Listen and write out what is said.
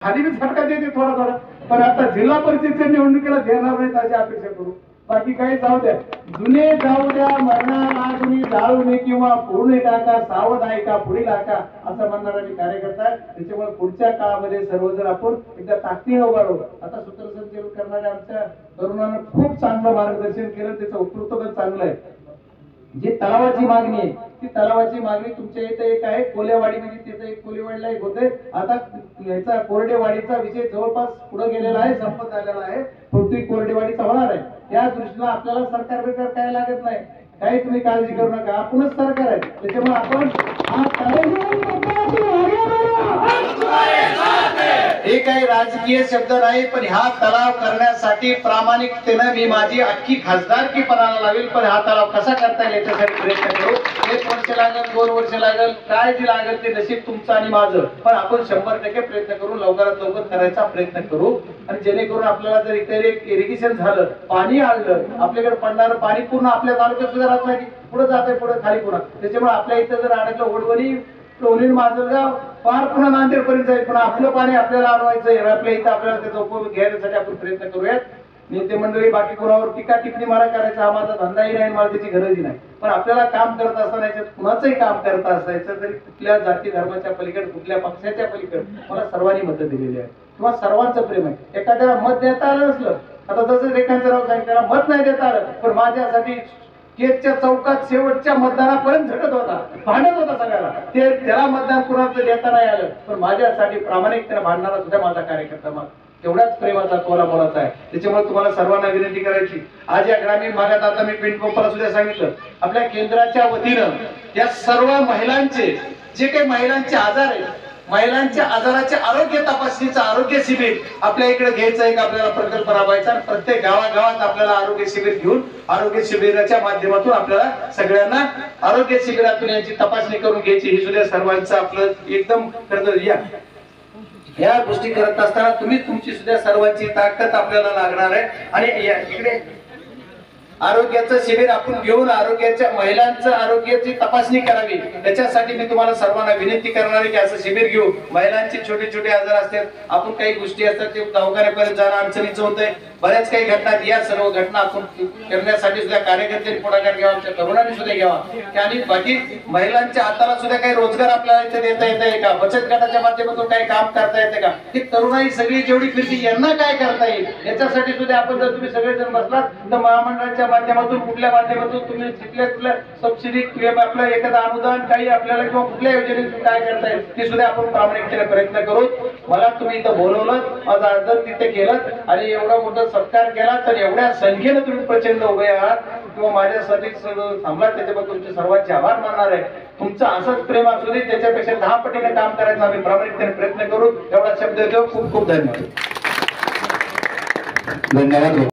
खाली बी झटका देते थोडा थोडा, पण आता जिल्हा परिषदेच्या निवडणुकीला देणार नाहीत अशी अपेक्षा करू. बाकी काही जाऊ द्या, जुने जाऊ द्या, मरणाला तुम्ही जाळू नये किंवा पुढे टाका, सावध आहे का पुढील टाका असं म्हणणारा मी कार्यकर्ता आहे. त्याच्यामुळे पुढच्या काळामध्ये सर्वजण आपण एकदा ताकदीने उभा राहू. आता सूत्रसंचालन करणाऱ्या आमच्या तरुणांना खूप चांगलं मार्गदर्शन केलं, त्याचं वक्तृत्व पण चांगलं आहे. जी तलावाची मागणी आहे ती तलावाची मागणी तुमच्या इथे एक आहे कोलेवाडी, म्हणजे तिथे एक कोलेवाडीला एक होते. आता याचा कोरडेवाडीचा विषय जवळपास पुढे गेलेला आहे, संपत आलेला आहे. पुढची कोरडेवाडीचा होणार आहे. त्या दृष्टीने आपल्याला सरकार बिकार काय लागत नाही, काही तुम्ही काळजी करू नका, आपणच सरकार आहे. त्याच्यामुळे आपण हे काही राजकीय शब्द नाही, पण हा तलाव करण्यासाठी प्रामाणिकतेने मी माझी अख्खी खासदारकीपणाला लावेल. पण हा तलाव कसा करता येईल याच्यासाठी प्रयत्न करू. 1 वर्ष लागेल, 2 वर्ष लागेल, काय जे लागेल ते नशीब तुमचं आणि माझं, पण आपण 100% प्रयत्न करू, लवकरात लवकर करायचा प्रयत्न करू. आणि जेणेकरून आपल्याला जर इथे इरिगेशन झालं, पाणी आलं, आपल्याकडे पडणारं पाणी पूर्ण आपल्या तालुक्यात सुद्धा राहत नाही, पुढे जात आहे, पुढे खाली पुन्हा. त्याच्यामुळे आपल्या इथं जर अडकलं ओढवणी टोलीन माझगाव पार पुन्हा नांदेड पर्यंत जाईल, पण आपलं पाणी आपल्याला अडवायचं, आपल्या इथं आपल्याला त्याचा उपयोग घेण्यासाठी आपण प्रयत्न करूयात. नेते मंडळी बाकी कोणावर टीका टिप्पणी मला करायचा हा माझा धंदाही नाही, मला त्याची गरजही नाही. पण आपल्याला काम करत असताना याच्यात कुणाचंही काम करत असायचं तरी कुठल्या जाती धर्माच्या पलीकडे, कुठल्या पक्षाच्या पलीकडे मला सर्वांनी मत दिलेली आहे किंवा सर्वांचं प्रेम आहे. एखाद्याला मत देता आलं नसलं, आता जसं रेखांतराव सांगितलं त्याला मत नाही देता आलं, पण माझ्यासाठी केजच्या चौकात शेवटच्या मतदानापर्यंत झटत होता, भांडत होता सगळ्याला. ते त्याला मतदान कुणाचं देता नाही आलं, पण माझ्यासाठी प्रामाणिकतेने भांडणारा सुद्धा माझा कार्यकर्ता मग तेवढ्याच प्रेमाचा तोला बोलाचा आहे. त्याच्यामुळे तुम्हाला सर्वांना विनंती करायची, आज या ग्रामीण भागात आता मी पिंटकोपला सुद्धा सांगितलं, आपल्या केंद्राच्या वतीनं या सर्व महिलांचे जे काही महिलांचे आजार आहेत, महिलांच्या आजाराचे आरोग्य तपासणीचं आरोग्य शिबिर आपल्या इकडे घ्यायचं एक आपल्याला प्रकल्प राबवायचा. प्रत्येक गावागावात आपल्याला आरोग्य शिबिर घेऊन आरोग्य शिबिराच्या माध्यमातून आपल्याला सगळ्यांना आरोग्य शिबिरातून यांची तपासणी करून घ्यायची. ही सुद्धा सर्वांचं आपलं एकदम कर्तव्य. या गोष्टी करत असताना तुम्ही तुमची सुद्धा सर्वांची ताकद आपल्याला लागणार आहे. आणि इकडे आरोग्याचं शिबिर आपण घेऊन आरोग्याच्या महिलांचं आरोग्याची तपासणी करावी. त्याच्यासाठी मी तुम्हाला सर्वांना विनंती करणार आहे की असं शिबिर घेऊ. महिलांचे छोटे छोटे आजार असतात, आपण काही गोष्टी असतात ते दवाखान्यापर्यंत जाणं अडचणीचं होतंय. बऱ्याच काही घटना, या सर्व घटना आपण करण्यासाठी सुद्धा कार्यकर्त्यांनी पुढाकार घ्यावा, आमच्या तरुणांनी सुद्धा घ्यावा. आणि बाकी महिलांच्या हाताला सुद्धा काही रोजगार आपल्याला इथे देता येत का, बचत गटाच्या माध्यमातून काही काम करता येते का, ही तरुणाई सगळी जेवढी फिरती यांना काय करता येईल याच्यासाठी सुद्धा आपण जर तुम्ही सगळेजण बसलात तर महामंडळाच्या माध्यमातून कुठल्या माध्यमातून तुम्ही कुठल्या सबसिडी किंवा आपलं एखादं अनुदान काही आपल्याला किंवा कुठल्या योजनेतून काय करता येईल ते सुद्धा आपण प्रामाणिकतेने प्रयत्न करू. मला तुम्ही इथं बोलवलं, माझं आदर तिथे केलं आणि एवढा मोठा सत्कार केला, तर एवढ्या संख्येनं तुम्ही प्रचंड उभे आहात किंवा माझ्यासाठी थांबला, त्याच्याबद्दल तुमचे सर्वांचे आभार मानणार आहे. तुमचं असंच प्रेम असू दे, त्याच्यापेक्षा 10 पटीने काम करायचा आम्ही प्रामाणिकतेने प्रयत्न करू. एवढा शब्द देतो. खूप खूप धन्यवाद.